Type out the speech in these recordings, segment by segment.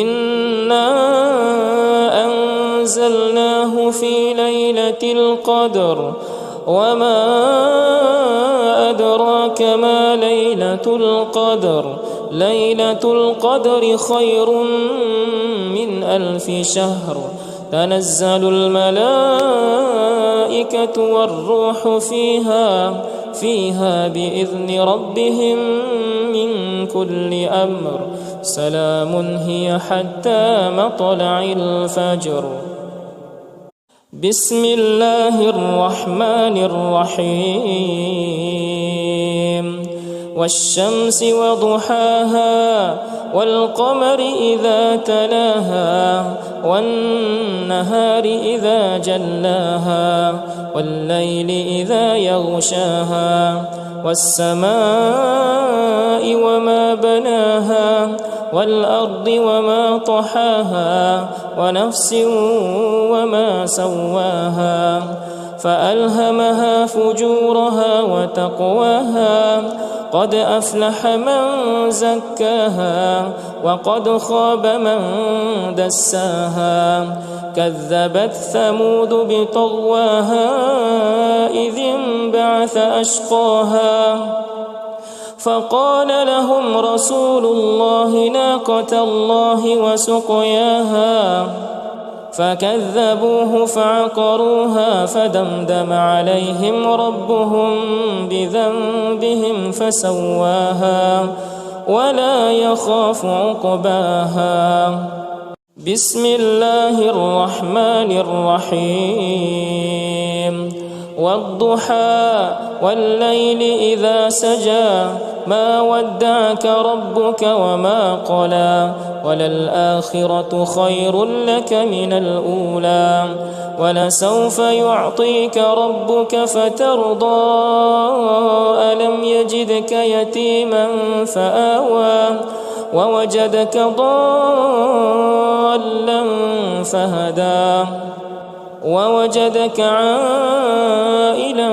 إنا أنزلناه في ليلة القدر وما أدراك ما ليلة القدر ليلة القدر خير من 1000 شهر تنزل الملائكة والروح فيها بإذن ربهم من كل أمر سلام هي حتى مطلع الفجر. بسم الله الرحمن الرحيم والشمس وضحاها والقمر إذا تلاها والنهار إذا جلاها والليل إذا يغشاها والسماء وما بناها والأرض وما طحاها ونفس وما سواها فألهمها فجورها وتقواها قد أفلح من زكاها وقد خاب من دساها كذبت ثمود بطغواها إذ انبعث أشقاها فقال لهم رسول الله ناقة الله وسقياها فكذبوه فعقروها فدمدم عليهم ربهم بذنبهم فسواها ولا يخاف عقباها. بسم الله الرحمن الرحيم والضحى والليل إذا سجى ما ودعك ربك وما قلى وللآخرة خير لك من الأولى ولسوف يعطيك ربك فترضى ألم يجدك يتيما فآوى ووجدك ضالا فهدى ووجدك عائلا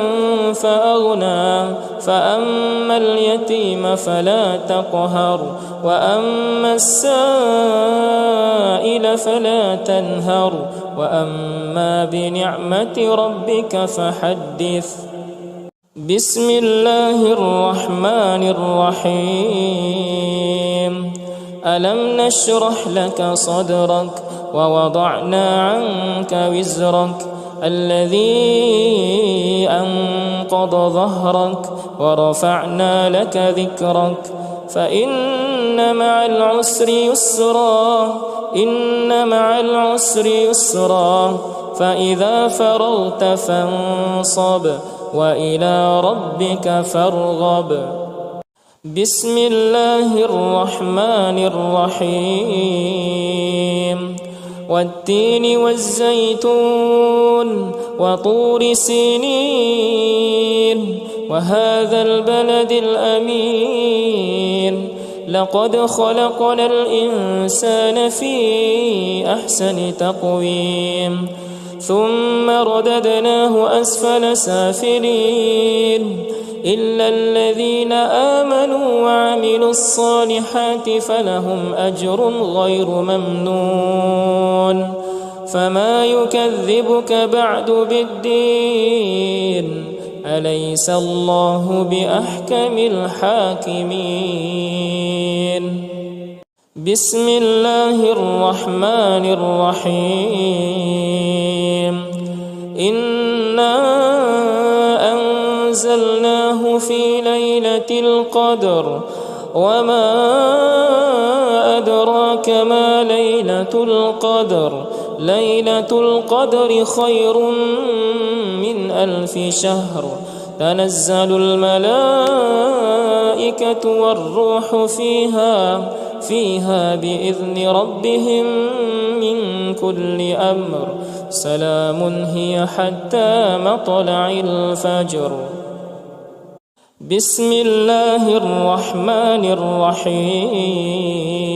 فأغنى فأما اليتيم فلا تقهر وأما السائل فلا تنهر وأما بنعمة ربك فحدث. بسم الله الرحمن الرحيم ألم نشرح لك صدرك ووضعنا عنك وزرك الذي أنقض ظهرك ورفعنا لك ذكرك فإن مع العسر يسرا إن مع العسر يسرا فإذا فرغت فانصب وإلى ربك فارغب. بسم الله الرحمن الرحيم والتين والزيتون وطور سينين وهذا البلد الأمين لقد خلقنا الإنسان في أحسن تقويم ثم رددناه أسفل سافلين إلا الذين آمنوا وعملوا الصالحات فلهم أجر غير ممنون فما يكذبك بعد بالدين أليس الله بأحكم الحاكمين. بسم الله الرحمن الرحيم إنا أنزلناه في ليلة القدر وما أدراك ما ليلة القدر ليلة القدر خير من 1000 شهر تنزل الملائكة والروح فيها بإذن ربهم من كل أمر سلام هي حتى مطلع الفجر. بسم الله الرحمن الرحيم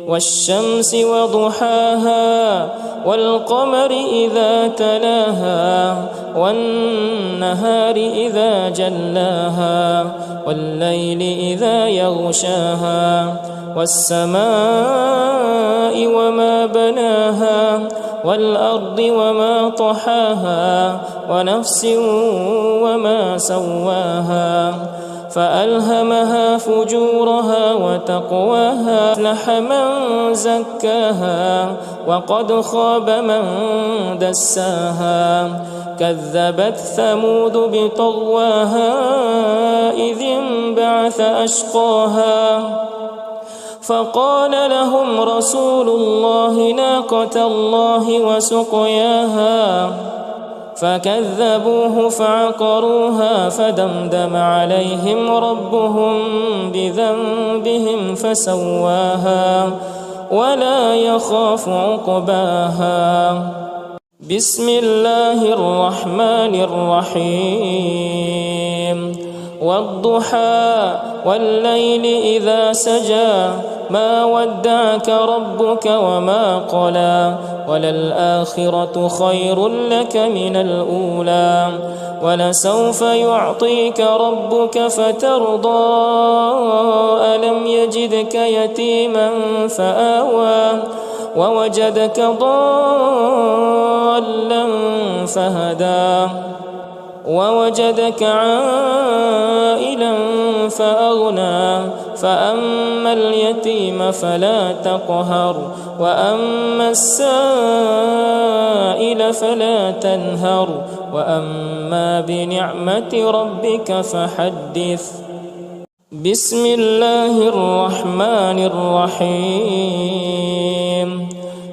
والشمس وضحاها والقمر إذا تلاها والنهار إذا جلاها والليل إذا يغشاها والسماء وما بناها والأرض وما طحاها ونفس وما سواها فألهمها فجورها وتقواها أفلح من زكاها وقد خاب من دساها كذبت ثمود بطغواها إذ انبعث أشقاها فقال لهم رسول الله ناقة الله وسقياها فكذبوه فعقروها فدمدم عليهم ربهم بذنبهم فسواها ولا يخاف عقباها. بسم الله الرحمن الرحيم. والضحى والليل إذا سجى ما ودعك ربك وما قلى وللآخرة خير لك من الأولى ولسوف يعطيك ربك فترضى ألم يجدك يتيما فآوى ووجدك ضالا فهدى ووجدك عائلا فأغنى فأما اليتيم فلا تقهر وأما السائل فلا تنهر وأما بنعمة ربك فحدث. بسم الله الرحمن الرحيم.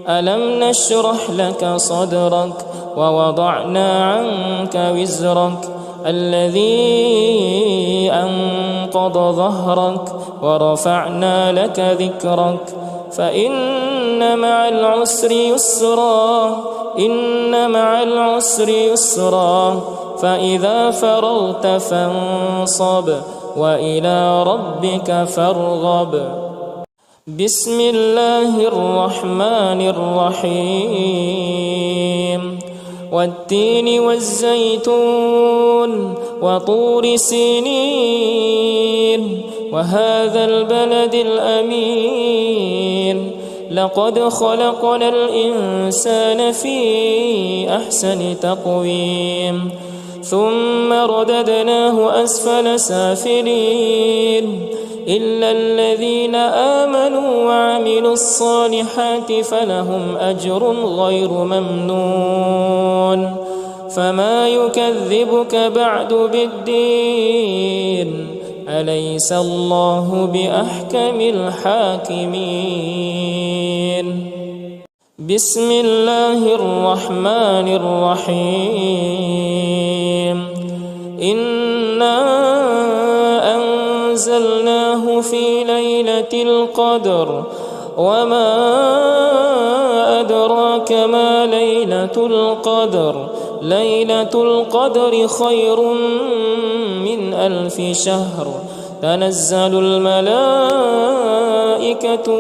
ألم نشرح لك صدرك ووضعنا عنك وزرك الذي أنقض ظهرك ورفعنا لك ذكرك فإن مع العسر يسرا إن مع العسر يسرا فإذا فرغت فانصب وإلى ربك فارغب. بسم الله الرحمن الرحيم. والتين والزيتون وطور سينين وهذا البلد الأمين لقد خلقنا الإنسان في أحسن تقويم ثم رددناه أسفل سافلين إلا الذين آمنوا وعملوا الصالحات فلهم أجر غير ممنون فما يكذبك بعد بالدين أليس الله بأحكم الحاكمين. بسم الله الرحمن الرحيم. إنا أنزلناه في ليلة القدر وما أدراك ما ليلة القدر ليلة القدر خير من 1000 شهر تنزل الملائكة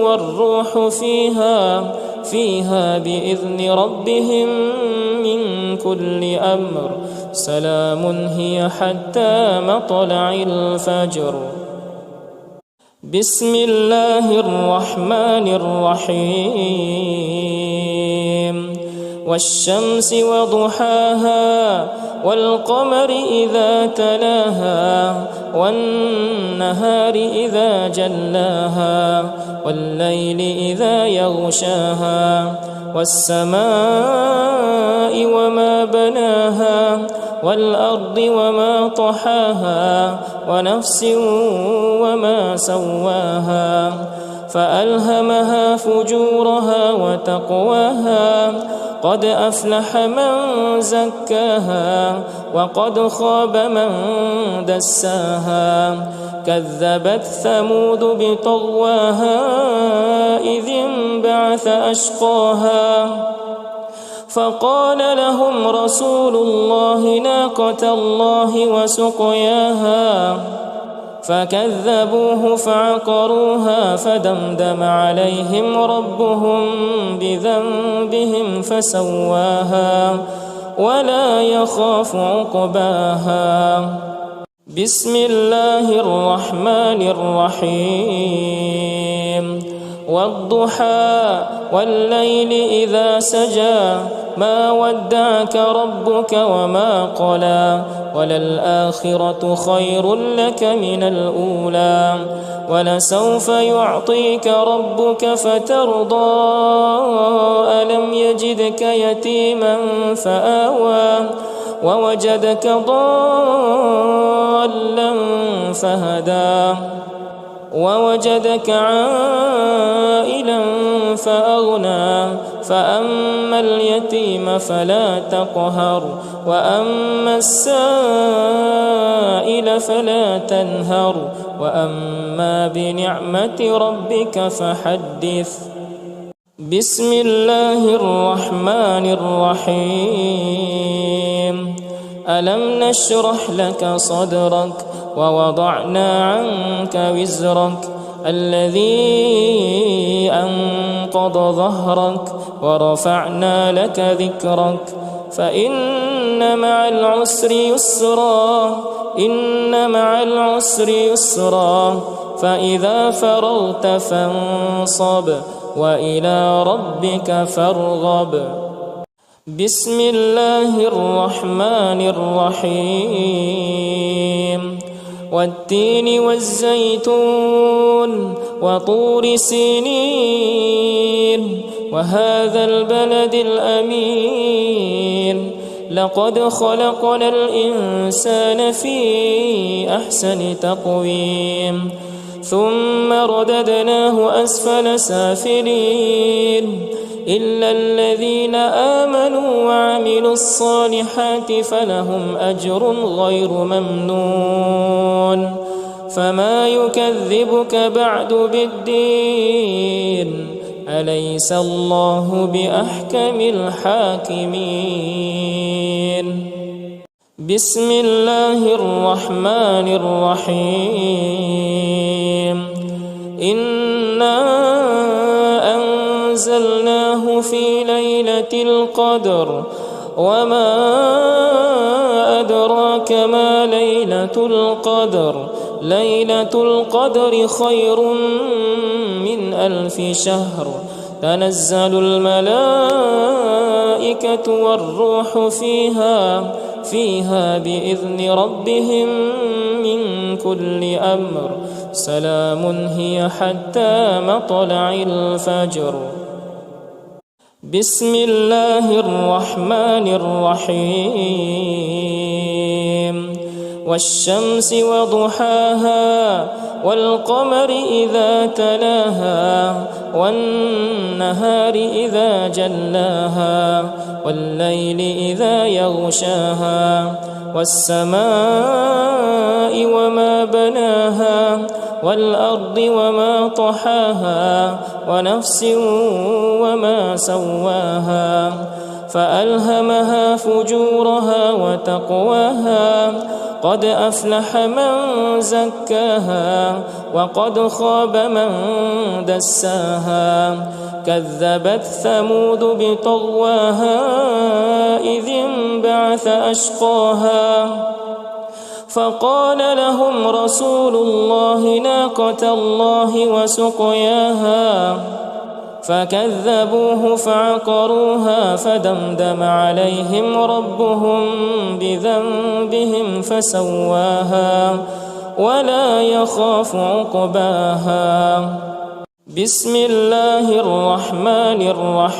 والروح فيها بإذن ربهم من كل أمر سلام هي حتى مطلع الفجر. بسم الله الرحمن الرحيم. والشمس وضحاها والقمر إذا تلاها والنهار إذا جلاها والليل إذا يغشاها والسماء وما بناها والأرض وما طحاها ونفس وما سواها فألهمها فجورها وتقواها قد أفلح من زكاها وقد خاب من دساها كذبت ثمود بطغواها إذ انبعث أشقاها فقال لهم رسول الله ناقة الله وسقياها فكذبوه فعقروها فدمدم عليهم ربهم بذنبهم فسواها ولا يخاف عقباها. بسم الله الرحمن الرحيم. والضحى والليل إذا سجى ما ودعك ربك وما قلى وللآخرة خير لك من الأولى ولسوف يعطيك ربك فترضى ألم يجدك يتيما فآوى ووجدك ضالا فهدى ووجدك عائلا فأغنى فأما اليتيم فلا تقهر وأما السائل فلا تنهر وأما بنعمة ربك فحدث. بسم الله الرحمن الرحيم. ألم نشرح لك صدرك ووضعنا عنك وزرك الذي أنقض ظهرك ورفعنا لك ذكرك فإن مع العسر يسرا إن مع العسر يسرا فإذا فرغت فانصب وإلى ربك فارغب. بسم الله الرحمن الرحيم. والتين والزيتون وطور سينين وهذا البلد الأمين لقد خلقنا الإنسان في أحسن تقويم ثم رددناه أسفل سافلين إلا الذين آمنوا وعملوا الصالحات فلهم أجر غير ممنون. فما يكذبك بعد بالدين أليس الله بأحكم الحاكمين. بسم الله الرحمن الرحيم. إنا أنزلناه في ليلة القدر وما أدراك ما ليلة القدر ليلة القدر خير من 1000 شهر تنزل الملائكة والروح فيها بإذن ربهم من كل أمر سلام هي حتى مطلع الفجر. بسم الله الرحمن الرحيم. والشمس وضحاها والقمر إذا تلاها والنهار إذا جلاها والليل إذا يغشاها والسماء وما بناها والأرض وما طحاها ونفس وما سواها فألهمها فجورها وتقواها قد أفلح من زكاها وقد خاب من دساها كذبت ثمود بطغواها إذ انبعث أشقاها فقال لهم رسول الله ناقة الله وسقياها فكذبوه فعقروها فدمدم عليهم ربهم بذنبهم فسواها ولا يخاف عقباها. بسم الله الرحمن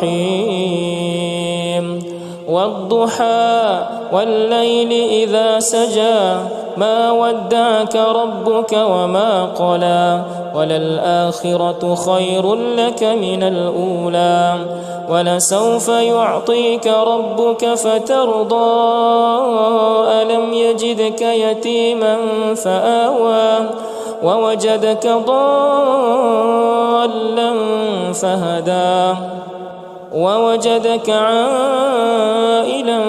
الرحيم. والضحى والليل إذا سجى ما ودعك ربك وما قلى وللآخرة خير لك من الأولى ولسوف يعطيك ربك فترضى ألم يجدك يتيما فآوى ووجدك ضالا فهدى ووجدك عائلا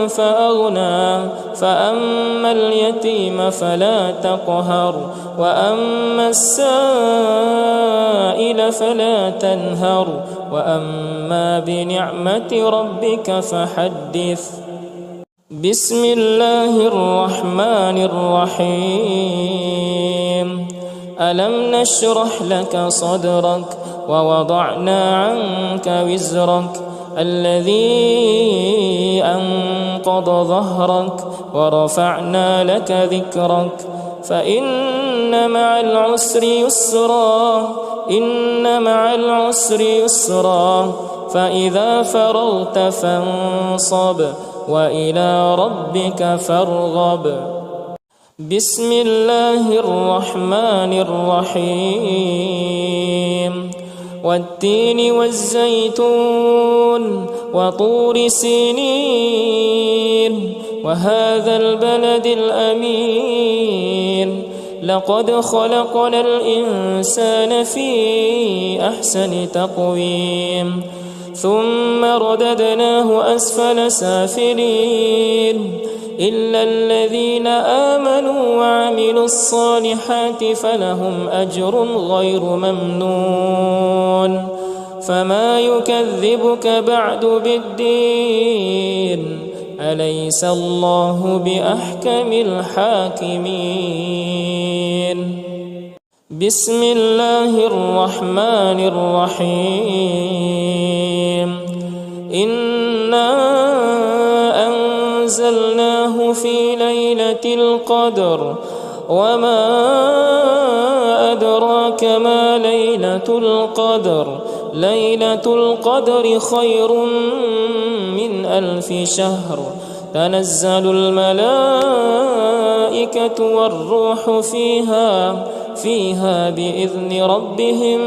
فأغنى فأما اليتيم فلا تقهر وأما السائل فلا تنهر وأما بنعمة ربك فحدث. بسم الله الرحمن الرحيم. ألم نشرح لك صدرك ووضعنا عنك وزرك الذي أنقض ظهرك ورفعنا لك ذكرك فإن مع العسر يسرا إن مع العسر يسرا فإذا فرغت فانصب وإلى ربك فارغب. بسم الله الرحمن الرحيم والتين والزيتون وطور سينين وهذا البلد الأمين لقد خلقنا الإنسان في أحسن تقويم ثم رددناه أسفل سافلين إلا الذين آمنوا وعملوا الصالحات فلهم أجر غير ممنون فما يكذبك بعد بالدين أليس الله بأحكم الحاكمين. بسم الله الرحمن الرحيم إنا أنزلناه في ليلة القدر وما أدراك ما ليلة القدر ليلة القدر خير من 1000 شهر تنزل الملائكة والروح فيها بإذن ربهم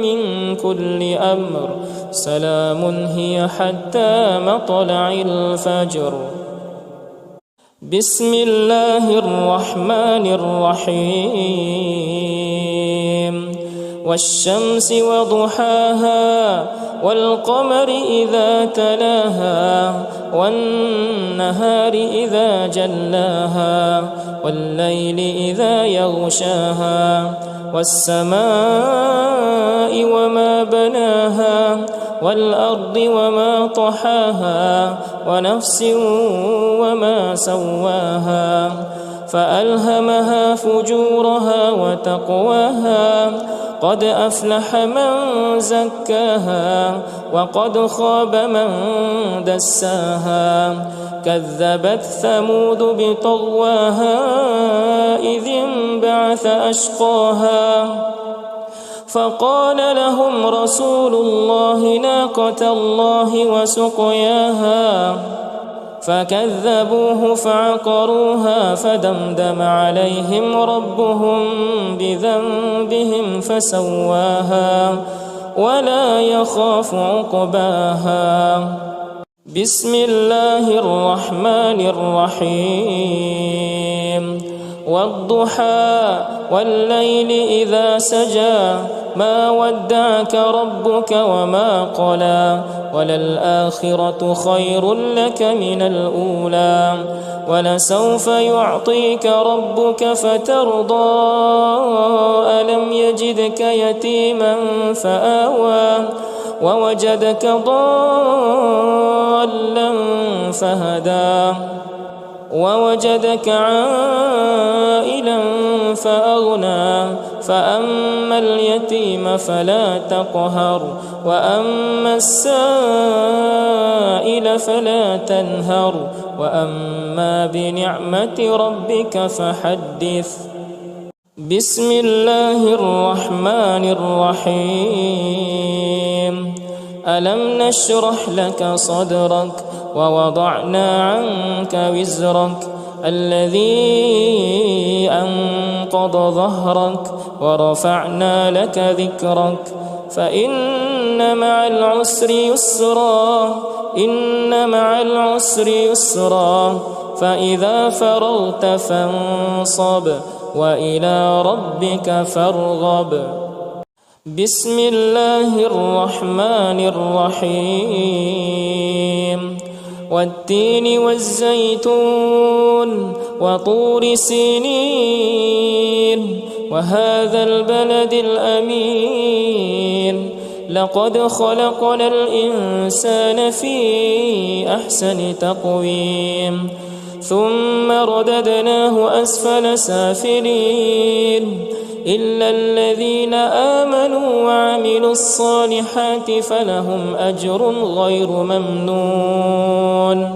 من كل أمر سلام هي حتى مطلع الفجر. بسم الله الرحمن الرحيم والشمس وضحاها والقمر إذا تلاها والنهار إذا جلاها والليل إذا يغشاها والسماء وما بناها والأرض وما طحاها ونفس وما سواها فألهمها فجورها وتقواها قد أفلح من زكاها وقد خاب من دساها كذبت ثمود بطغواها إذ انبعث أشقاها فقال لهم رسول الله ناقة الله وسقياها فكذبوه فعقروها فدمدم عليهم ربهم بذنبهم فسواها ولا يخاف عقباها. بسم الله الرحمن الرحيم والضحى والليل إذا سجى ما ودعك ربك وما قلى وللآخرة خير لك من الأولى ولسوف يعطيك ربك فترضى ألم يجدك يتيما فآوى ووجدك ضالا فهدى ووجدك عائلا فأغنى فأما اليتيم فلا تقهر وأما السائل فلا تنهر وأما بنعمة ربك فحدث. بسم الله الرحمن الرحيم ألم نشرح لك صدرك ووضعنا عنك وزرك الذي أنقض ظهرك ورفعنا لك ذكرك فإن مع العسر يسرا إن مع العسر يسرا فإذا فرغت فانصب وإلى ربك فارغب. بسم الله الرحمن الرحيم والتين والزيتون وطور سينين وهذا البلد الأمين لقد خلقنا الإنسان في أحسن تقويم ثم رددناه أسفل سافلين إلا الذين آمنوا وعملوا الصالحات فلهم أجر غير ممنون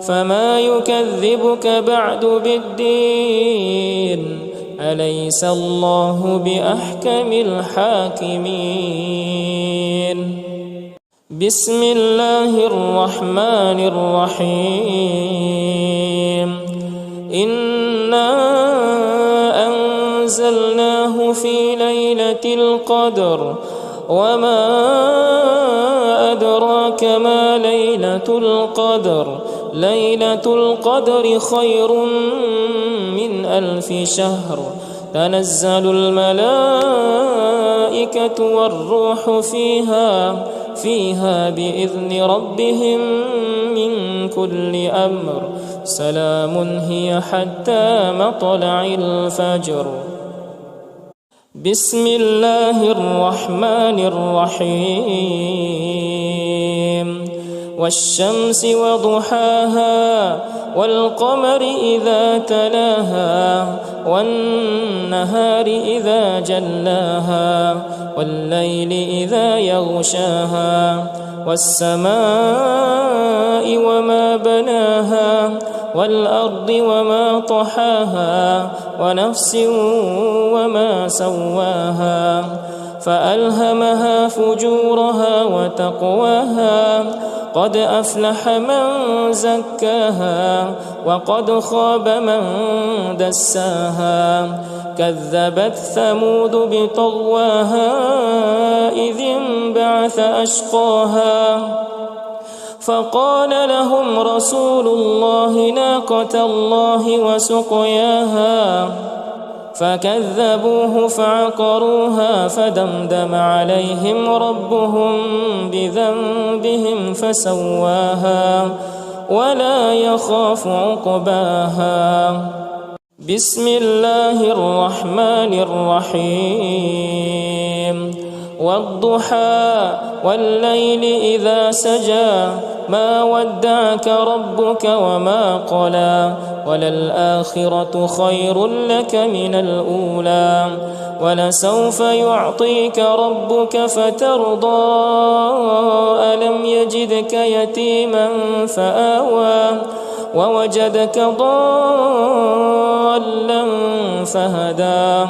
فما يكذبك بعد بالدين أليس الله بأحكم الحاكمين بسم الله الرحمن الرحيم إنا أنزلناه في ليلة القدر وما أدراك ما ليلة القدر ليلة القدر خير من 1000 شهر تنزل الملائكة والروح فيها بإذن ربهم من كل أمر سلام هي حتى مطلع الفجر بسم الله الرحمن الرحيم والشمس وضحاها والقمر إذا تلاها والنهار إذا جلاها والليل إذا يغشاها والسماء وما بناها والأرض وما طحاها ونفس وما سواها فألهمها فجورها وتقواها قد أفلح من زكاها وقد خاب من دساها كذبت ثمود بطغواها إذ انبعث أشقاها فقال لهم رسول الله ناقة الله وسقياها فكذبوه فعقروها فدمدم عليهم ربهم بذنبهم فسواها ولا يخاف عقباها بسم الله الرحمن الرحيم والضحى والليل إذا سجى ما ودعك ربك وما قلى وللآخرة خير لك من الأولى ولسوف يعطيك ربك فترضى ألم يجدك يتيما فآوى ووجدك ضالا فهدى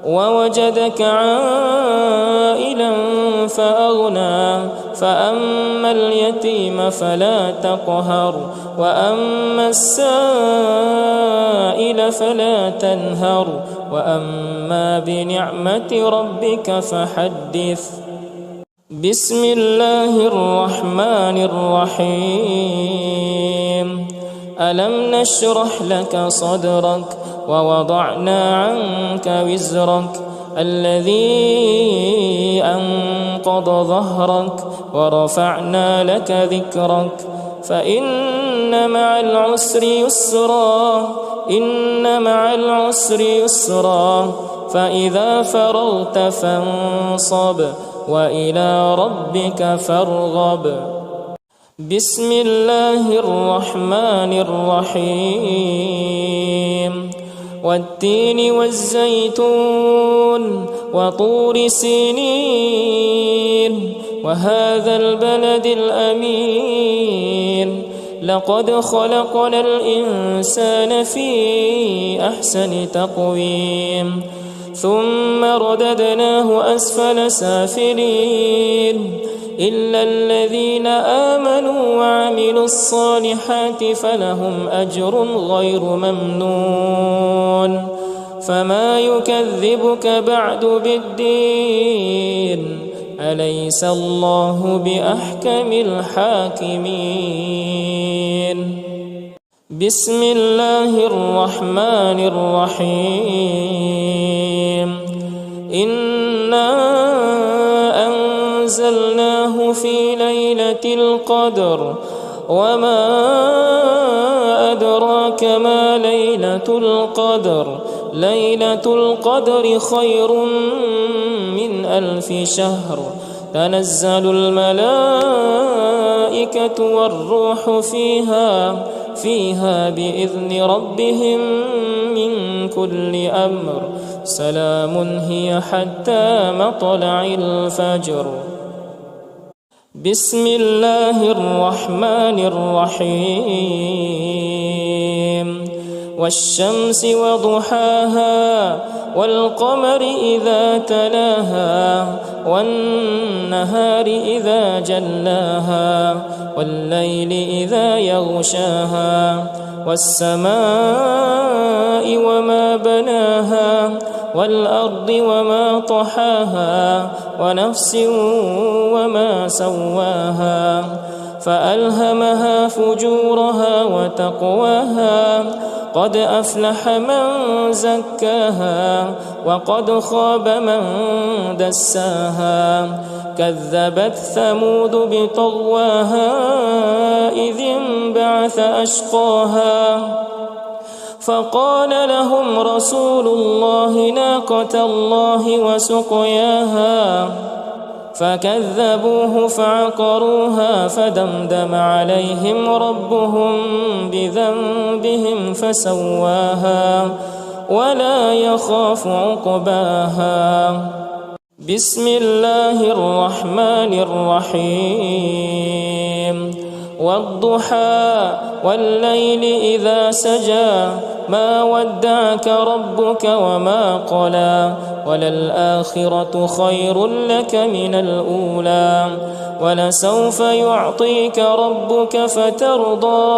ووجدك عائلا فأغنى فأما اليتيم فلا تقهر وأما السائل فلا تنهر وأما بنعمة ربك فحدث بسم الله الرحمن الرحيم ألم نشرح لك صدرك ووضعنا عنك وزرك الذي أنقض ظهرك ورفعنا لك ذكرك فإن مع العسر يسرا إن مع العسر يسرا فإذا فرغت فانصب وإلى ربك فارغب بسم الله الرحمن الرحيم والتين والزيتون وطور سينين وهذا البلد الأمين لقد خلقنا الإنسان في أحسن تقويم ثم رددناه أسفل سافلين إلا الذين آمنوا وعملوا الصالحات فلهم أجر غير ممنون فما يكذبك بعد بالدين أليس الله بأحكم الحاكمين بسم الله الرحمن الرحيم إنا أنزلناه في ليلة القدر وما أدراك ما ليلة القدر ليلة القدر خير من 1000 شهر تنزل الملائكة والروح فيها بإذن ربهم من كل أمر سلام هي حتى مطلع الفجر. بسم الله الرحمن الرحيم. والشمس وضحاها والقمر إذا تلاها والنهار إذا جلاها والليل إذا يغشاها والسماء وما بناها والأرض وما طحاها ونفس وما سواها فألهمها فجورها وتقواها قد أفلح من زكاها وقد خاب من دساها كذبت ثمود بطغواها إذ انبعث أشقاها فقال لهم رسول الله ناقة الله وسقياها فكذبوه فعقروها فدمدم عليهم ربهم بذنبهم فسواها ولا يخاف عقباها. بسم الله الرحمن الرحيم. والضحى والليل إذا سجى ما ودعك ربك وما قلى وللآخرة خير لك من الأولى ولسوف يعطيك ربك فترضى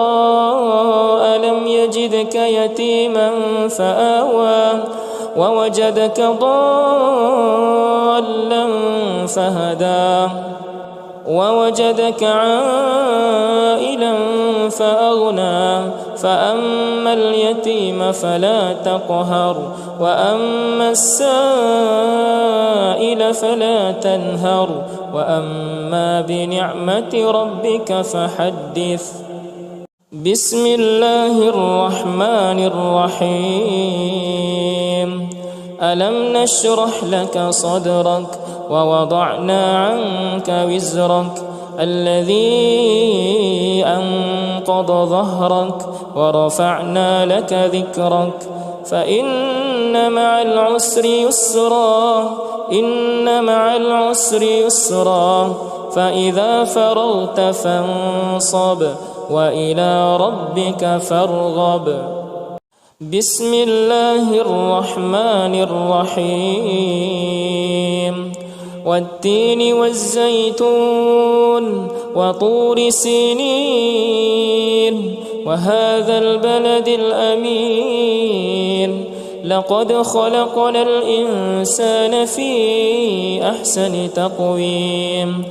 ألم يجدك يتيما فآوى ووجدك ضالا فهدى ووجدك عائلا فأغنى فأما اليتيم فلا تقهر وأما السائل فلا تنهر وأما بنعمة ربك فحدث. بسم الله الرحمن الرحيم. ألم نشرح لك صدرك ووضعنا عنك وزرك الذي أنقض ظهرك ورفعنا لك ذكرك فإن مع العسر يسرا إن مع العسر يسرا فإذا فرغت فانصب وإلى ربك فارغب. بسم الله الرحمن الرحيم. والتين والزيتون وطور سينين وهذا البلد الأمين لقد خلقنا الإنسان في أحسن تقويم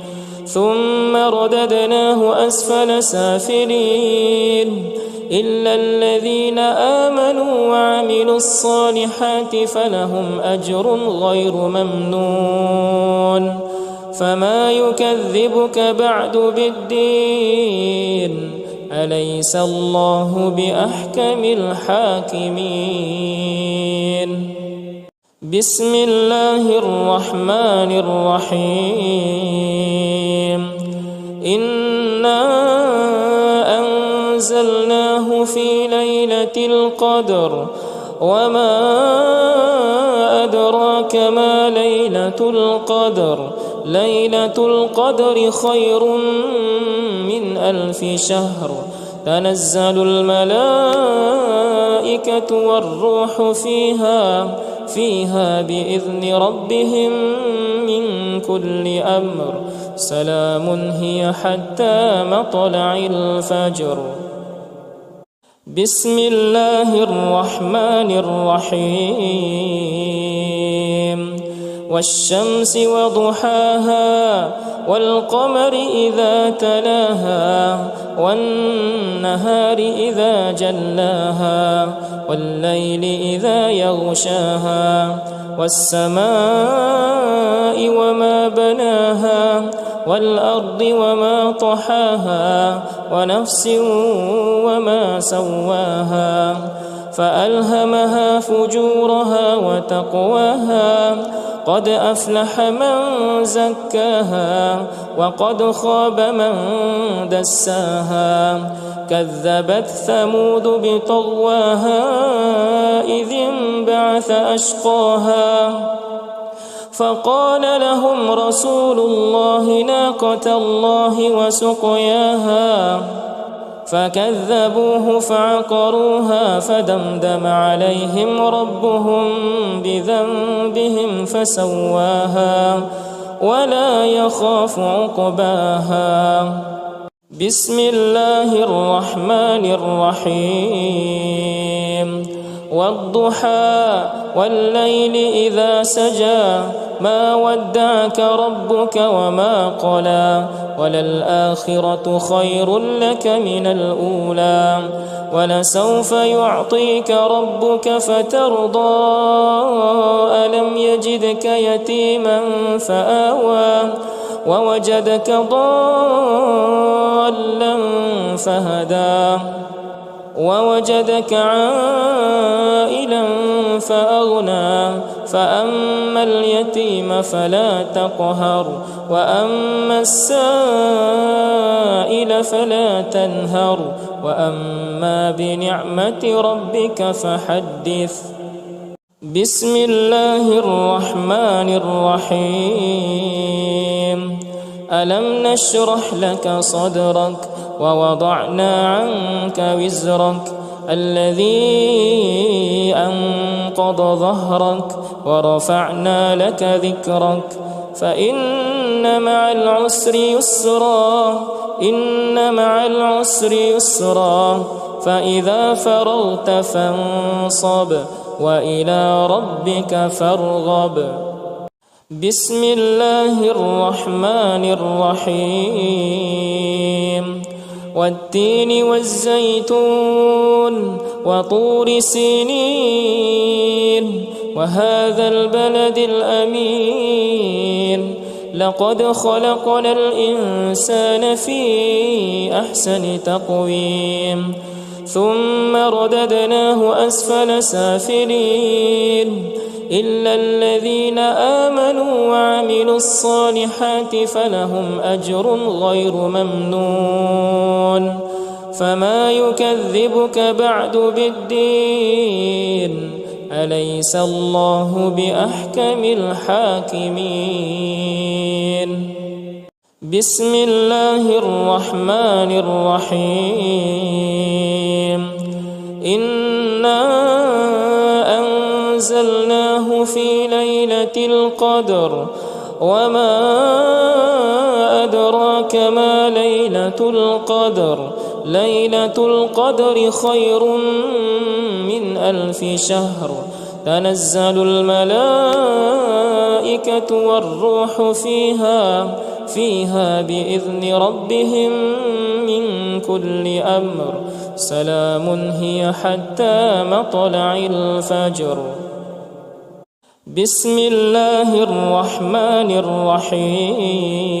ثم رددناه أسفل سافلين إلا الذين آمنوا وعملوا الصالحات فلهم أجر غير ممنون. فما يكذبك بعد بالدين أليس الله بأحكم الحاكمين. بسم الله الرحمن الرحيم. إنا أنزلناه في ليلة القدر وما أدراك ما ليلة القدر ليلة القدر خير من 1000 شهر تنزل الملائكة والروح فيها بإذن ربهم من كل أمر سلام هي حتى مطلع الفجر. بسم الله الرحمن الرحيم. والشمس وضحاها والقمر إذا تلاها والنهار إذا جلاها والليل إذا يغشاها والسماء وما بناها والأرض وما طحاها ونفس وما سواها فألهمها فجورها وتقواها قد أفلح من زكاها وقد خاب من دساها كذبت ثمود بطغواها إذ انبعث أشقاها فقال لهم رسول الله ناقة الله وسقياها فكذبوه فعقروها فدمدم عليهم ربهم بذنبهم فسواها ولا يخاف عقباها. بسم الله الرحمن الرحيم. والضحى والليل إذا سجى ما ودعك ربك وما قلى وللآخرة خير لك من الأولى ولسوف يعطيك ربك فترضى ألم يجدك يتيما فآوى ووجدك ضالا فهدى ووجدك عائلا فأغنى فأما اليتيم فلا تقهر وأما السائل فلا تنهر وأما بنعمة ربك فحدث. بسم الله الرحمن الرحيم. ألم نشرح لك صدرك ووضعنا عنك وزرك الذي أنقض ظهرك ورفعنا لك ذكرك فإن مع العسر يسرا إن مع العسر يسرا فإذا فرغت فانصب وإلى ربك فارغب. بسم الله الرحمن الرحيم. والتين والزيتون وطور سينين وهذا البلد الأمين لقد خلقنا الإنسان في أحسن تقويم ثم رددناه أسفل سافلين إلا الذين آمنوا وعملوا الصالحات فلهم أجر غير ممنون. فما يكذبك بعد بالدين أليس الله بأحكم الحاكمين. بسم الله الرحمن الرحيم. إنا أنزلناه في ليلة القدر وما أدراك ما ليلة القدر ليلة القدر خير من 1000 شهر تنزل الملائكة والروح فيها بإذن ربهم من كل أمر سلام هي حتى مطلع الفجر. بسم الله الرحمن الرحيم.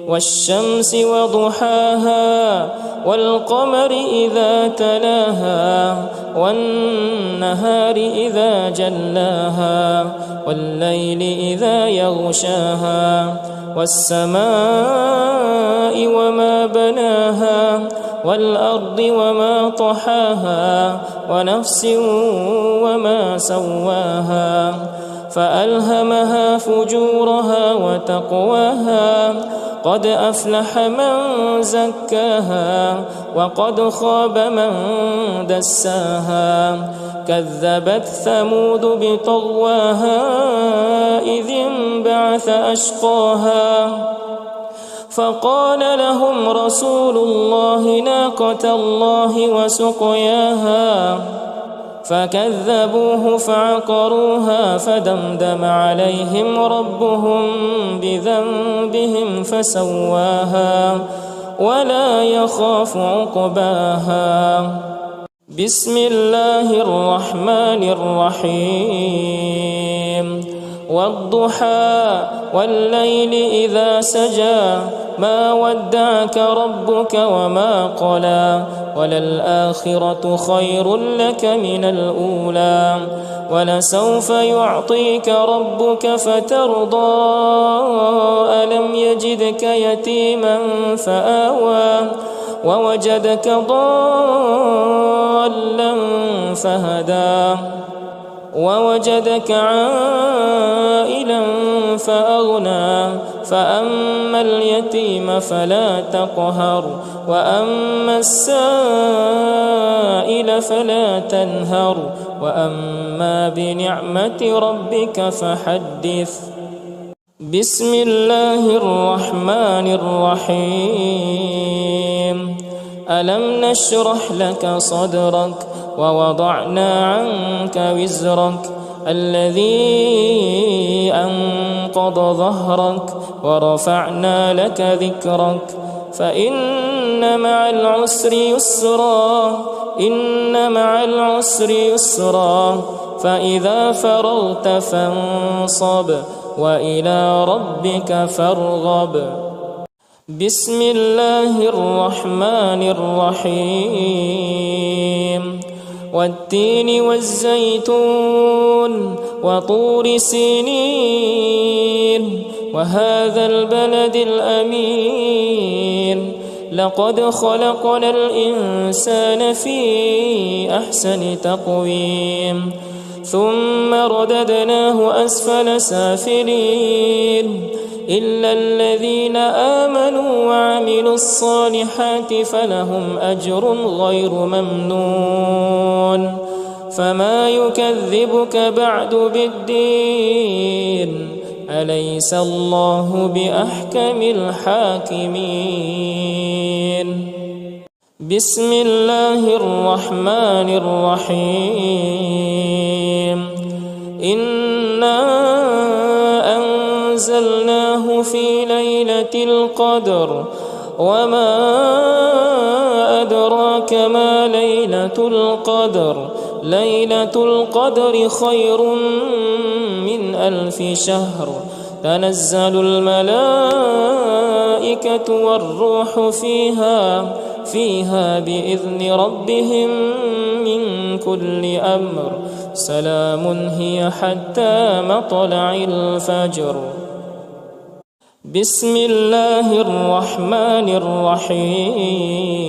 والشمس وضحاها والقمر إذا تلاها والنهار إذا جلاها والليل إذا يغشاها والسماء وما بناها والأرض وما طحاها ونفس وما سواها فألهمها فجورها وتقواها قد أفلح من زكاها وقد خاب من دساها كذبت ثمود بطغواها إذ انبعث أشقاها فقال لهم رسول الله ناقة الله وسقياها فكذبوه فعقروها فدمدم عليهم ربهم بذنبهم فسواها ولا يخاف عقباها. بسم الله الرحمن الرحيم. والضحى والليل إذا سجى ما ودعك ربك وما قلى وللآخرة خير لك من الأولى ولسوف يعطيك ربك فترضى ألم يجدك يتيما فآوى ووجدك ضالا فهدى ووجدك عائلا فأغنى فأما اليتيم فلا تقهر وأما السائل فلا تنهر وأما بنعمة ربك فحدث. بسم الله الرحمن الرحيم. ألم نشرح لك صدرك ووضعنا عنك وزرك الذي أنقض ظهرك ورفعنا لك ذكرك فإن مع العسر يسرا إن مع العسر يسرا فإذا فرغت فانصب وإلى ربك فارغب. بسم الله الرحمن الرحيم. والتين والزيتون وطور سينين وهذا البلد الأمين لقد خلقنا الإنسان في أحسن تقويم ثم رددناه أسفل سافلين إلا الذين آمنوا وعملوا الصالحات فلهم أجر غير ممنون. فما يكذبك بعد بالدين أليس الله بأحكم الحاكمين. بسم الله الرحمن الرحيم. إنا أنزلناه في ليلة القدر وما أدراك ما ليلة القدر ليلة القدر خير من 1000 شهر تنزل الملائكة والروح فيها بإذن ربهم من كل أمر سلام هي حتى مطلع الفجر. بسم الله الرحمن الرحيم.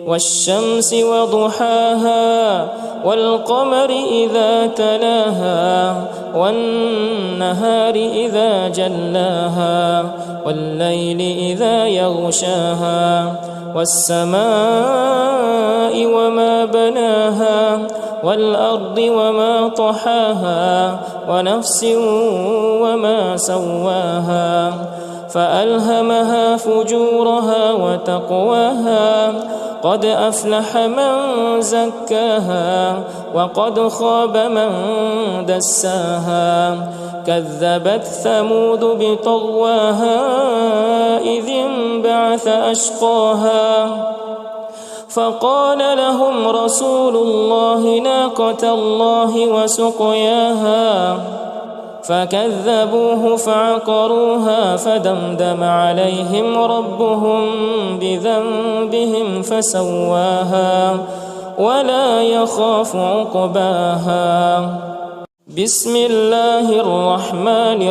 والشمس وضحاها والقمر إذا تلاها والنهار إذا جلاها والليل إذا يغشاها والسماء وما بناها والأرض وما طحاها ونفس وما سواها فألهمها فجورها وتقواها قد أفلح من زكاها وقد خاب من دساها كذبت ثمود بطغواها إذ انبعث أشقاها فقال لهم رسول الله ناقة الله وسقياها فكذبوه فعقروها فدمدم عليهم ربهم بذنبهم فسواها ولا يخاف عقباها. بسم الله الرحمن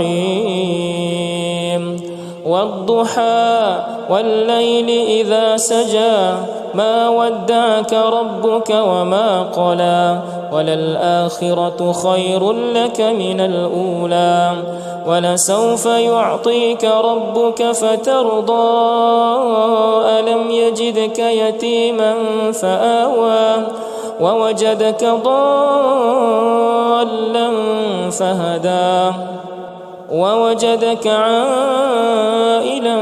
الرحيم. والضحى والليل إذا سجى ما ودعك ربك وما قلى وللآخرة خير لك من الأولى ولسوف يعطيك ربك فترضى ألم يجدك يتيما فآوى ووجدك ضالا فهدى ووجدك عائلا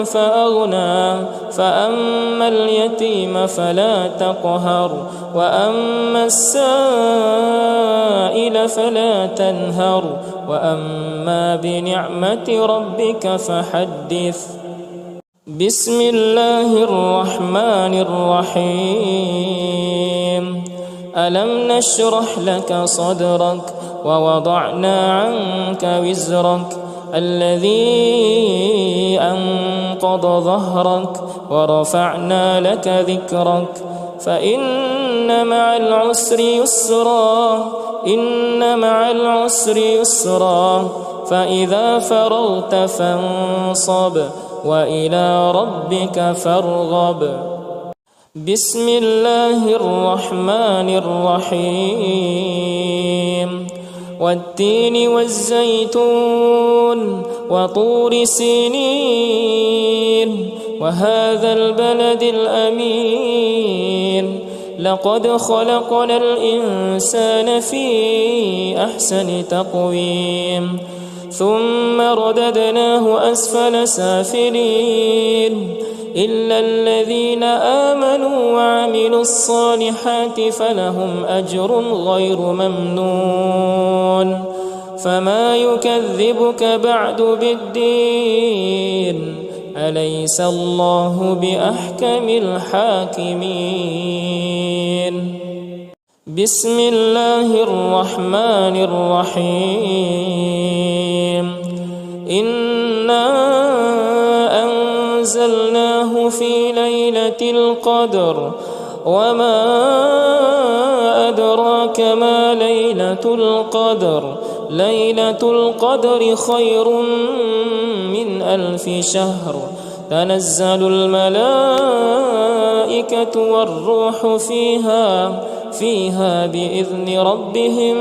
فأغنى فأما اليتيم فلا تقهر وأما السائل فلا تنهر وأما بنعمة ربك فحدث. بسم الله الرحمن الرحيم. ألم نشرح لك صدرك ووضعنا عنك وزرك الذي أنقض ظهرك ورفعنا لك ذكرك فإن مع العسر يسرا إن مع العسر يسرا فإذا فرغت فانصب وإلى ربك فارغب. بسم الله الرحمن الرحيم. والتين والزيتون وطور سينين وهذا البلد الأمين لقد خلقنا الإنسان في أحسن تقويم ثم رددناه أسفل سافلين إلا الذين آمنوا وعملوا الصالحات فلهم أجر غير ممنون. فما يكذبك بعد بالدين أليس الله بأحكم الحاكمين. بسم الله الرحمن الرحيم. إنا أنزلناه في ليلة القدر وما أدراك ما ليلة القدر. ليلة القدر خير من 1000 شهر. تنزل الملائكة والروح فيها بإذن ربهم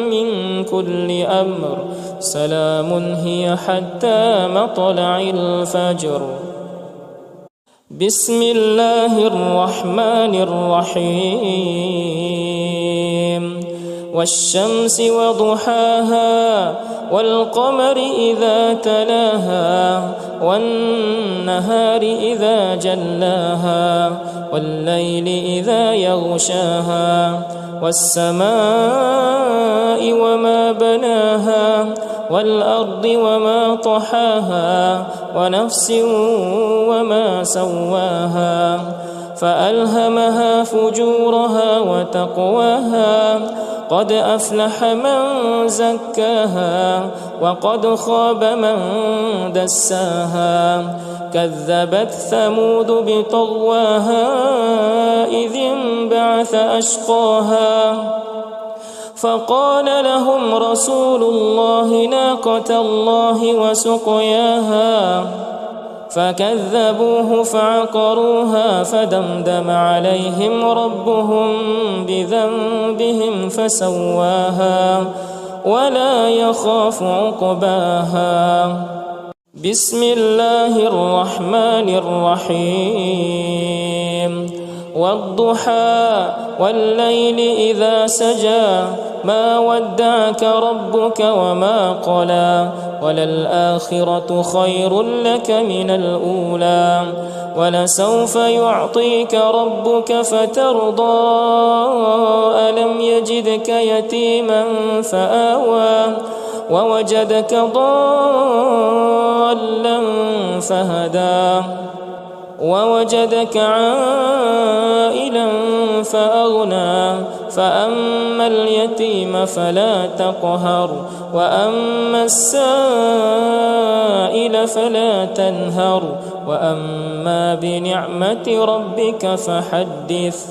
من كل أمر. سلام هي حتى مطلع الفجر. بسم الله الرحمن الرحيم. والشمس وضحاها والقمر إذا تلاها والنهار إذا جلاها والليل إذا يغشاها والسماء وما بناها والأرض وما طحاها ونفس وما سواها فألهمها فجورها وتقواها. قد أفلح من زكاها وقد خاب من دساها. كذبت ثمود بطغواها إذ انبعث أشقاها فقال لهم رسول الله ناقة الله وسقياها فكذبوه فعقروها فدمدم عليهم ربهم بذنبهم فسواها ولا يخاف عقباها. بسم الله الرحمن الرحيم. والضحى والليل إذا سجى ما ودعك ربك وما قلى وللآخرة خير لك من الأولى ولسوف يعطيك ربك فترضى. ألم يجدك يتيما فآوى ووجدك ضالا فهدى ووجدك عائلا فأغنى. فأما اليتيم فلا تقهر وأما السائل فلا تنهر وأما بنعمة ربك فحدث.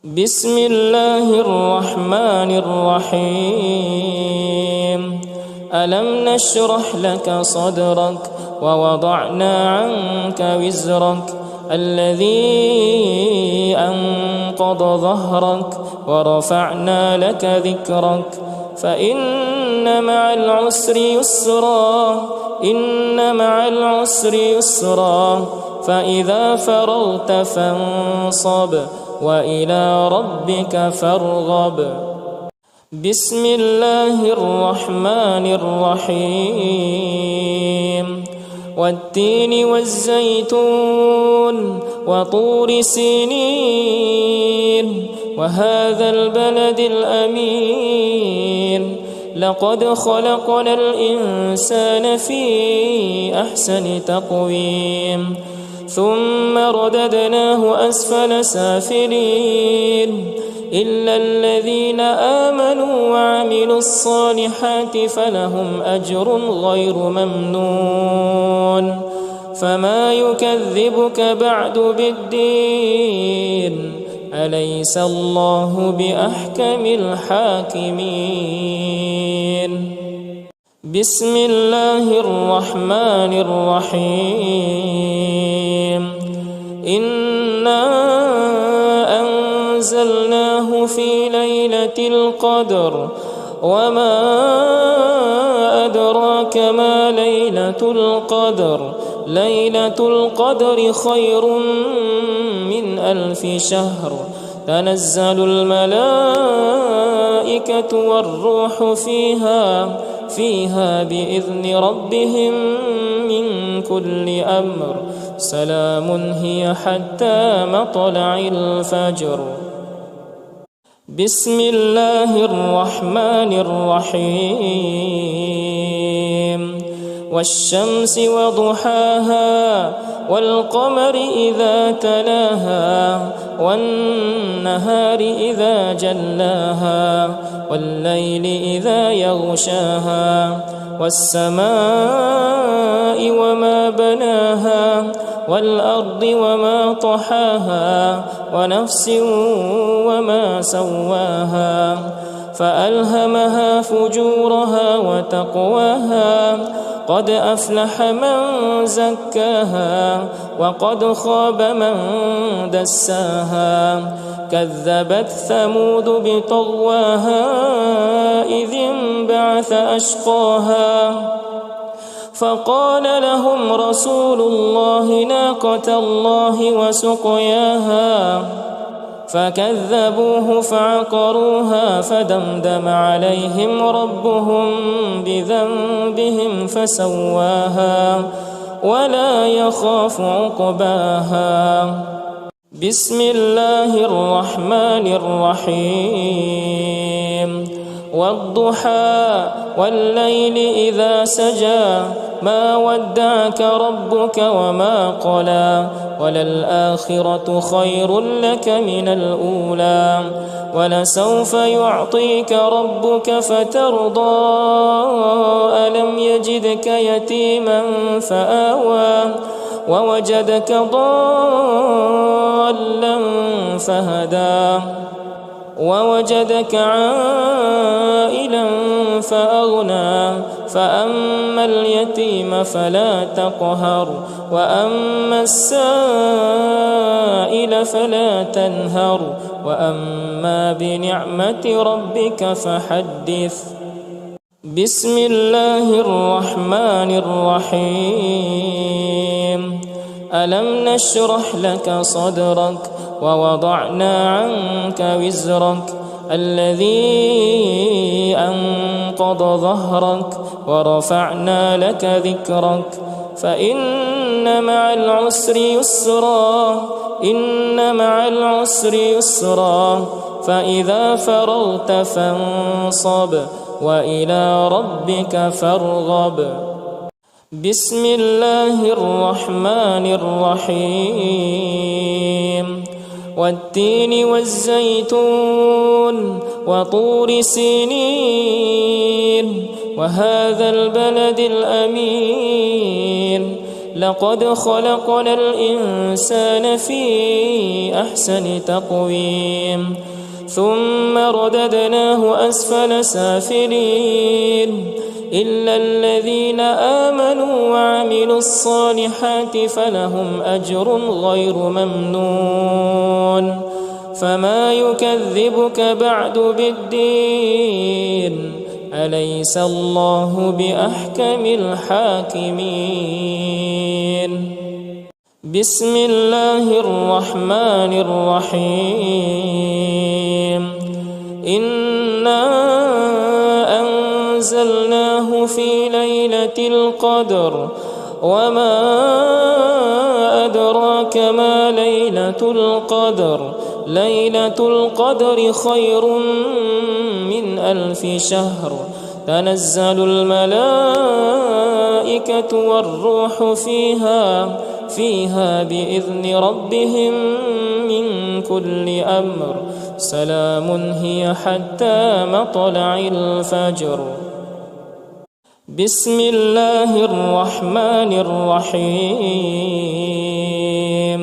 بسم الله الرحمن الرحيم. ألم نشرح لك صدرك ووضعنا عنك وزرك الذي أنقض ظهرك ورفعنا لك ذكرك فإن مع العسر يسرا. إن مع العسر يسرا. فإذا فرغت فانصب وإلى ربك فارغب. بسم الله الرحمن الرحيم. والتين والزيتون وطور سينين وهذا البلد الأمين لقد خلقنا الإنسان في أحسن تقويم ثم رددناه أسفل سافلين إلا الذين آمنوا وعملوا الصالحات فلهم أجر غير ممنون. فما يكذبك بعد بالدين أليس الله بأحكم الحاكمين. بسم الله الرحمن الرحيم إنا أنزلناه في ليلة القدر وما أدراك ما ليلة القدر ليلة القدر خير من 1000 شهر تنزل الملائكة والروح فيها بإذن ربهم من كل أمر سلام هي حتى مطلع الفجر. بسم الله الرحمن الرحيم والشمس وضحاها والقمر إذا تلاها والنهار إذا جلاها والليل إذا يغشاها والسماء وما بناها والأرض وما طحاها ونفس وما سواها فألهمها فجورها وتقواها قد أفلح من زكاها وقد خاب من دساها كذبت ثمود بطغواها إذ انبعث أشقاها فقال لهم رسول الله ناقة الله وسقياها فكذبوه فعقروها فدمدم عليهم ربهم بذنبهم فسواها ولا يخاف عقباها. بسم الله الرحمن الرحيم والضحى والليل إذا سجى ما ودعك ربك وما قلى وللآخرة خير لك من الأولى ولسوف يعطيك ربك فترضى ألم يجدك يتيما فآوى ووجدك ضالا فهدى ووجدك عائلا فأغنى فأما اليتيم فلا تقهر وأما السائل فلا تنهر وأما بنعمة ربك فحدث. بسم الله الرحمن الرحيم ألم نشرح لك صدرك ووضعنا عنك وزرك الذي أنقض ظهرك ورفعنا لك ذكرك فإن مع العسر يسرا إن مع العسر يسرا فإذا فرغت فانصب وإلى ربك فارغب. بسم الله الرحمن الرحيم والتين والزيتون وطور سينين وهذا البلد الأمين لقد خلقنا الإنسان في أحسن تقويم ثم رددناه أسفل سافلين إلا الذين آمنوا وعملوا الصالحات فلهم أجر غير ممنون فما يكذبك بعد بالدين أليس الله بأحكم الحاكمين. بسم الله الرحمن الرحيم إنا أنزلناه في ليلة القدر وما أدراك ما ليلة القدر ليلة القدر خير من 1000 شهر تنزل الملائكة والروح فيها بإذن ربهم من كل أمر سلام هي حتى مطلع الفجر. بسم الله الرحمن الرحيم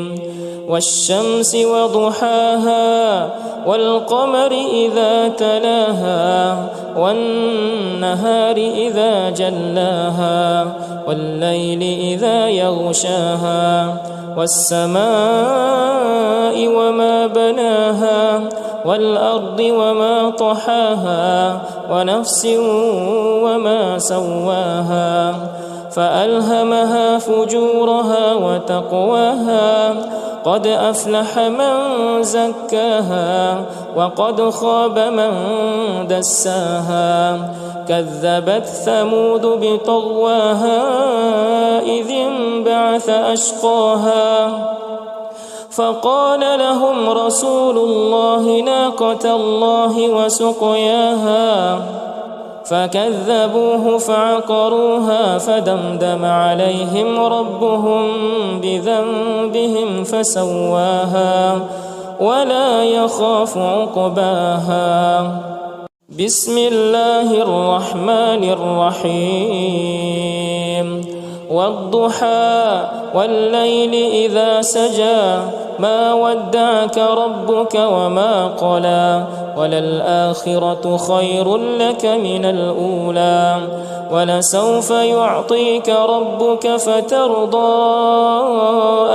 والشمس وضحاها والقمر إذا تلاها والنهار إذا جلاها والليل إذا يغشاها والسماء وما بناها والأرض وما طحاها ونفس وما سواها فألهمها فجورها وتقواها قد أفلح من زكاها وقد خاب من دساها كذبت ثمود بطغواها إذ انبعث أشقاها فقال لهم رسول الله ناقة الله وسقياها فكذبوه فعقروها فدمدم عليهم ربهم بذنبهم فسواها ولا يخاف عقباها. بسم الله الرحمن الرحيم. والضحى والليل إذا سجى ما ودعك ربك وما قلى وللآخرة خير لك من الأولى ولسوف يعطيك ربك فترضى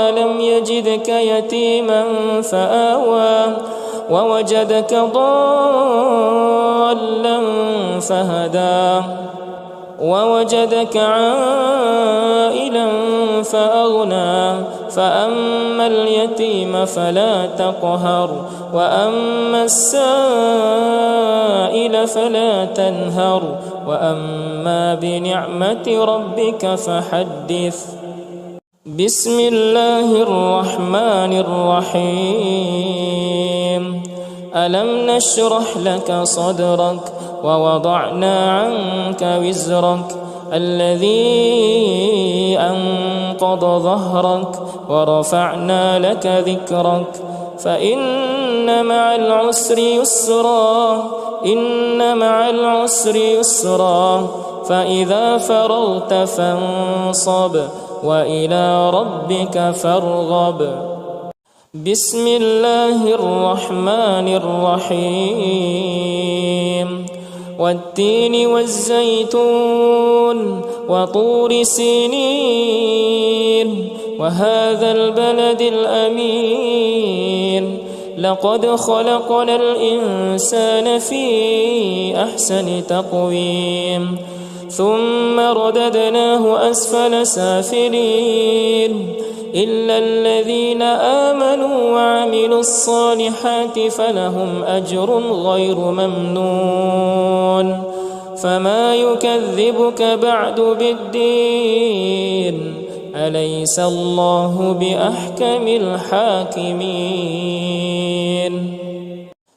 ألم يجدك يتيما فآوى ووجدك ضالا فهدى ووجدك عائلا فأغنى فأما اليتيم فلا تقهر وأما السائل فلا تنهر وأما بنعمة ربك فحدث. بسم الله الرحمن الرحيم. ألم نشرح لك صدرك ووضعنا عنك وزرك الذي أنقض ظهرك ورفعنا لك ذكرك فإن مع العسر يسرا إن مع العسر يسرا فإذا فرغت فانصب وإلى ربك فارغب. بسم الله الرحمن الرحيم. والتين والزيتون وطور سينين وهذا البلد الأمين لقد خلقنا الإنسان في أحسن تقويم ثم رددناه أسفل سافلين إلا الذين آمنوا وعملوا الصالحات فلهم أجر غير ممنون فما يكذبك بعد بالدين أليس الله بأحكم الحاكمين.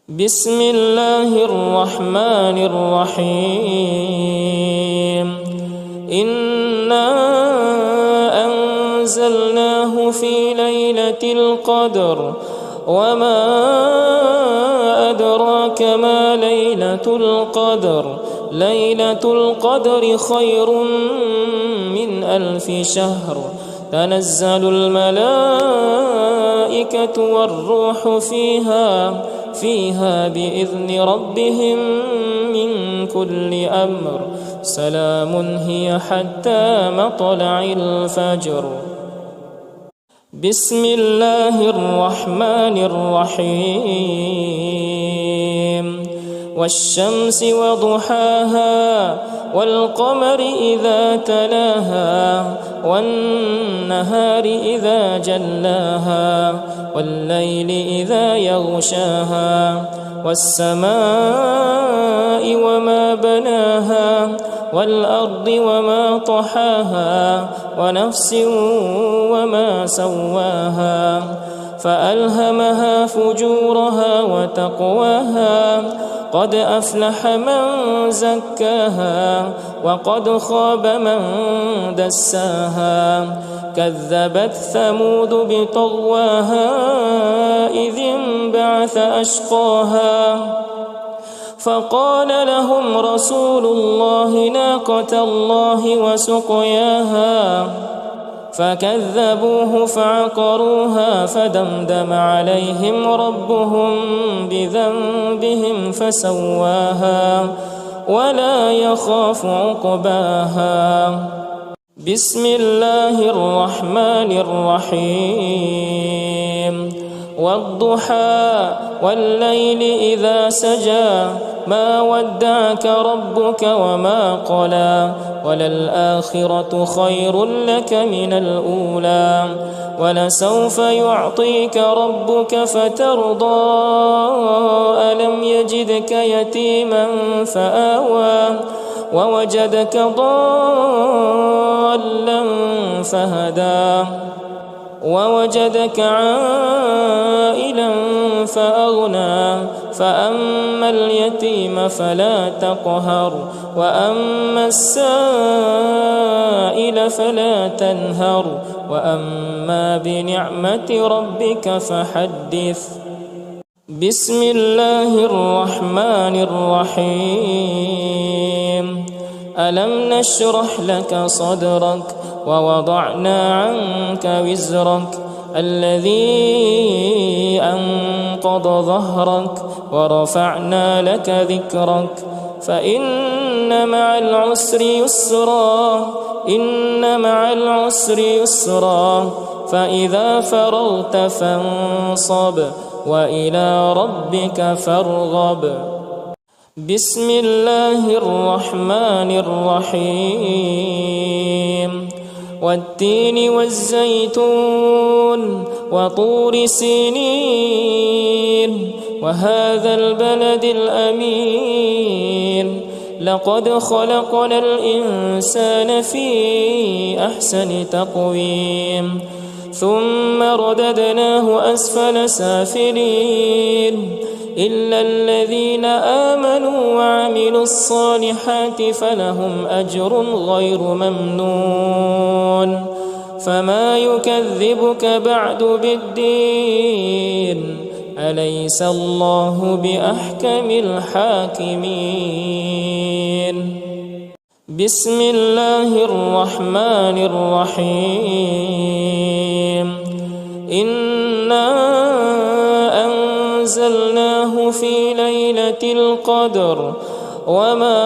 بسم الله الرحمن الرحيم. إنا أنزلناه في ليلة القدر وما أدراك ما ليلة القدر ليلة القدر خير من 1000 شهر تنزل الملائكة والروح فيها بإذن ربهم من كل أمر سلام هي حتى مطلع الفجر. بسم الله الرحمن الرحيم. والشمس وضحاها والقمر إذا تلاها والنهار إذا جلاها والليل إذا يغشاها والسماء وما بناها والأرض وما طحاها ونفس وما سواها فألهمها فجورها وتقواها قد أفلح من زكاها وقد خاب من دساها كذبت ثمود بطغواها إذ انبعث أشقاها فقال لهم رسول الله ناقة الله وسقياها فكذبوه فعقروها فدمدم عليهم ربهم بذنبهم فسواها ولا يخاف عقباها. بسم الله الرحمن الرحيم. والضحى والليل إذا سجى ما ودعك ربك وما قلى وللآخرة خير لك من الأولى ولسوف يعطيك ربك فترضى ألم يجدك يتيما فآوى ووجدك ضالا فهدى ووجدك عائلا فأغنى فأما اليتيم فلا تقهر وأما السائل فلا تنهر وأما بنعمة ربك فحدث. بسم الله الرحمن الرحيم. ألم نشرح لك صدرك ووضعنا عنك وزرك الذي أنقض ظهرك ورفعنا لك ذكرك فإن مع العسر يسرا إن مع العسر يسرا فإذا فرغت فانصب وإلى ربك فارغب. بسم الله الرحمن الرحيم. والتين والزيتون وطور سينين وهذا البلد الأمين لقد خلقنا الإنسان في أحسن تقويم ثم رددناه أسفل سافلين إلا الذين آمنوا وعملوا الصالحات فلهم أجر غير ممنون. فما يكذبك بعد بالدين أليس الله بأحكم الحاكمين. بسم الله الرحمن الرحيم. إنا أنزلناه في ليلة القدر وما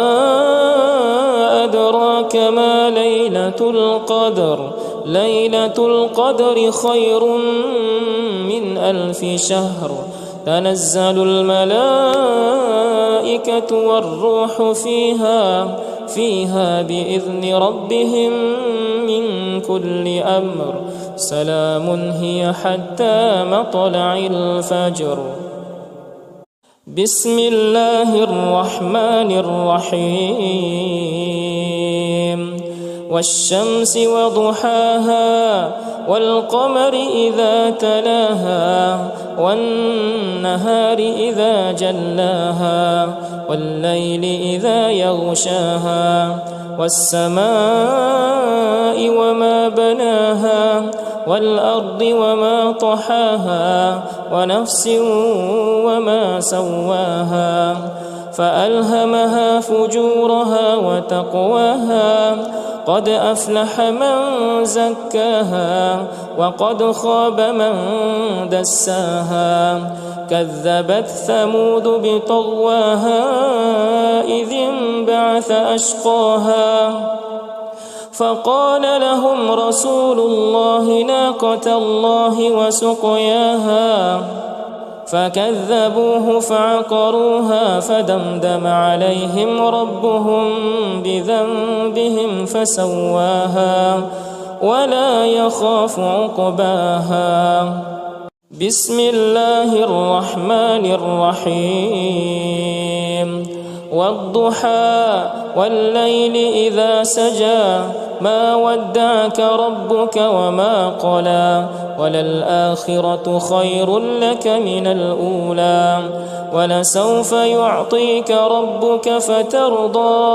أدراك ما ليلة القدر ليلة القدر خير من 1000 شهر تنزل الملائكة والروح فيها بإذن ربهم من كل أمر سلام هي حتى مطلع الفجر. بسم الله الرحمن الرحيم. والشمس وضحاها والقمر إذا تلاها والنهار إذا جلاها والليل إذا يغشاها والسماء وما بناها والأرض وما طحاها ونفس وما سواها فألهمها فجورها وتقواها قد أفلح من زكاها وقد خاب من دساها كذبت ثمود بطغواها إذ انبعث أشقاها فقال لهم رسول الله ناقة الله وسقياها فكذبوه فعقروها فدمدم عليهم ربهم بذنبهم فسواها ولا يخاف عقباها. بسم الله الرحمن الرحيم. والضحى والليل إذا سجى ما ودعك ربك وما قلى وللآخرة خير لك من الأولى ولسوف يعطيك ربك فترضى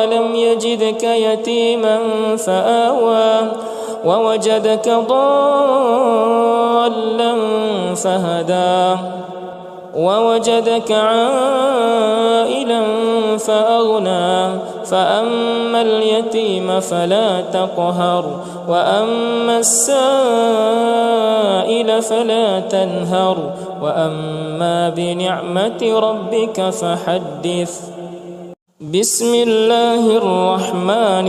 ألم يجدك يتيما فآوى ووجدك ضالا فهدى ووجدك عائلا فأغنى فأما اليتيم فلا تقهر وأما السائل فلا تنهر وأما بنعمة ربك فحدث. بسم الله الرحمن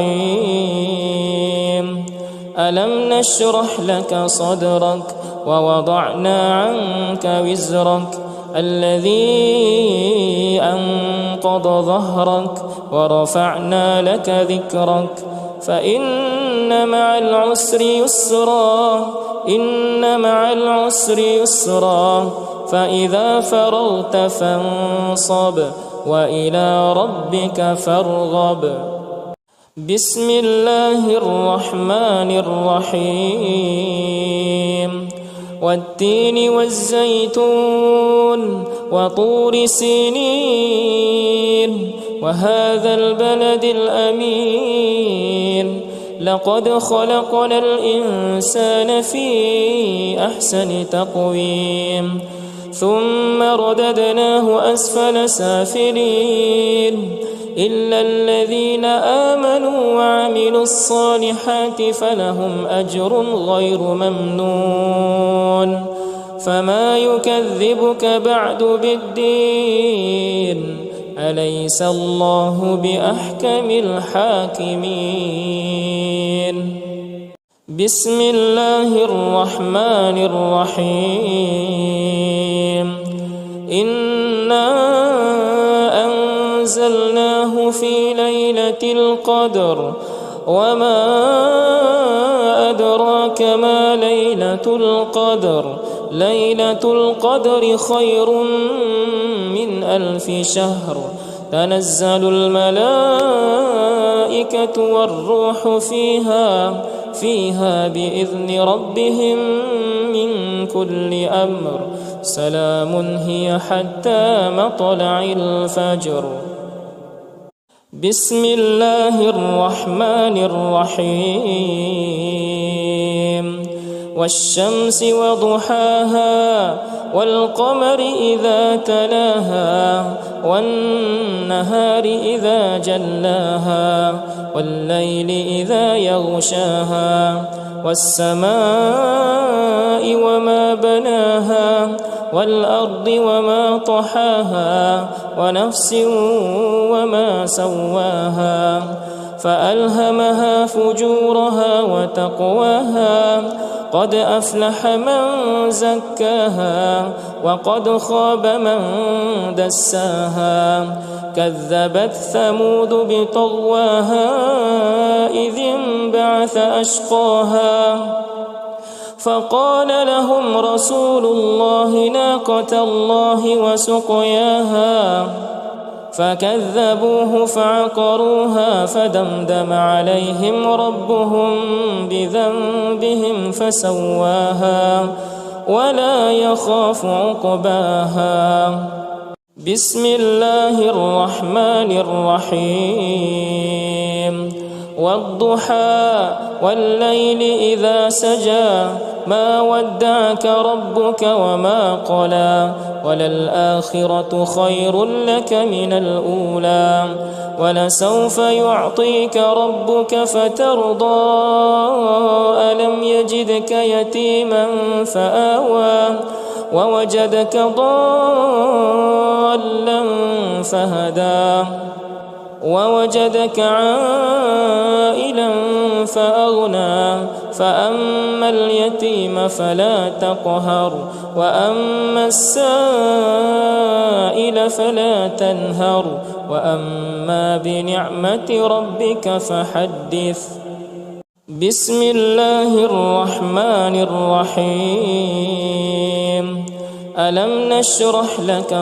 الرحيم. ألم نشرح لك صدرك ووضعنا عنك وزرك الذي أنقض ظهرك ورفعنا لك ذكرك فإن مع العسر يسرا إن مع العسر يسرا فإذا فرغت فانصب وإلى ربك فارغب. بسم الله الرحمن الرحيم. والتين والزيتون وطور سينين وهذا البلد الأمين لقد خلقنا الإنسان في أحسن تقويم ثم رددناه أسفل سافلين إلا الذين آمنوا وعملوا الصالحات فلهم أجر غير ممنون. فما يكذبك بعد بالدين أليس الله بأحكم الحاكمين. بسم الله الرحمن الرحيم. إنا أنزلناه في ليلة القدر وما أدراك ما ليلة القدر ليلة القدر خير من 1000 شهر تنزل الملائكة والروح فيها بإذن ربهم من كل أمر سلام هي حتى مطلع الفجر. بسم الله الرحمن الرحيم. والشمس وضحاها والقمر إذا تلاها والنهار إذا جلاها والليل إذا يغشاها والسماء وما بناها والأرض وما طحاها ونفس وما سواها فألهمها فجورها وتقواها قد أفلح من زكاها وقد خاب من دساها كذبت ثمود بطغواها إذ انبعث أشقاها فقال لهم رسول الله ناقة الله وسقياها فكذبوه فعقروها فدمدم عليهم ربهم بذنبهم فسواها ولا يخاف عقباها. بسم الله الرحمن الرحيم. والضحى والليل إذا سجى ما ودعك ربك وما قلى وللآخرة خير لك من الأولى ولسوف يعطيك ربك فترضى ألم يجدك يتيما فآوى ووجدك ضالا فهدى ووجدك عائلا فأغنى فأما اليتيم فلا تقهر وأما السائل فلا تنهر وأما بنعمة ربك فحدث. بسم الله الرحمن الرحيم. ألم نشرح لك